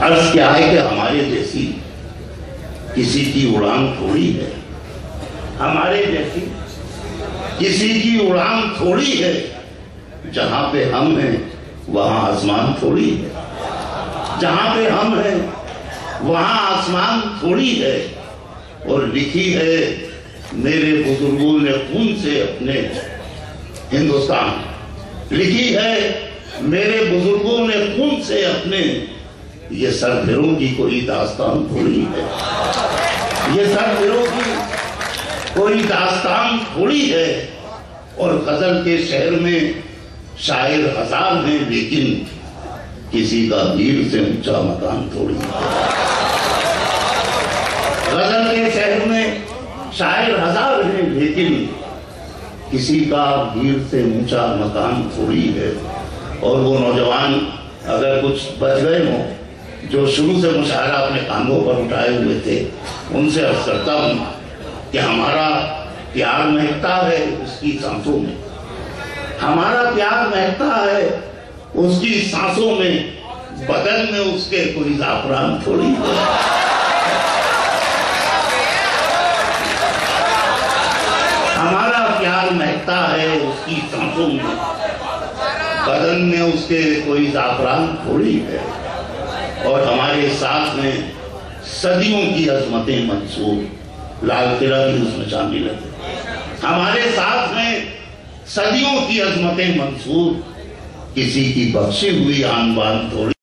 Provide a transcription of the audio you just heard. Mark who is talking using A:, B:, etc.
A: अर्ज क्या है कि हमारे जैसी किसी की उड़ान थोड़ी है, हमारे जैसी किसी की उड़ान थोड़ी है, जहां पे हम हैं वहां आसमान थोड़ी है, जहां पे हम हैं वहां आसमान थोड़ी है। और लिखी है मेरे बुजुर्गों ने खून से अपने हिंदुस्तान, लिखी है मेरे बुजुर्गों ने खून से अपने, ये सरफिरों की कोई दास्तान थोड़ी है, ये सरफिरों की कोई दास्तान थोड़ी है। और गजल के शहर में शायर हजार हैं, लेकिन किसी का भीड़ से ऊंचा मकान थोड़ी है। गजल के शहर में शायर हजार हैं, लेकिन किसी का भीड़ से ऊंचा मकान थोड़ी है। और वो नौजवान अगर कुछ बच गए हों जो शुरू से मुशायरा अपने कांधों पर उठाए हुए थे, उनसे अर्ज करता हूं कि हमारा प्यार महकता है उसकी सांसों में, हमारा प्यार महकता है उसकी सांसों में, बदन में उसके कोई जाफरान थोड़ी है। हमारा प्यार महकता है उसकी सांसों में, बदन में उसके कोई जाफरान थोड़ी है। और हमारे साथ में सदियों की अजमतें मंसूर, लाल किला भी उसमें शामिल है। हमारे साथ में सदियों की अजमतें मंसूर, किसी की बख्शी हुई आन बान थोड़ी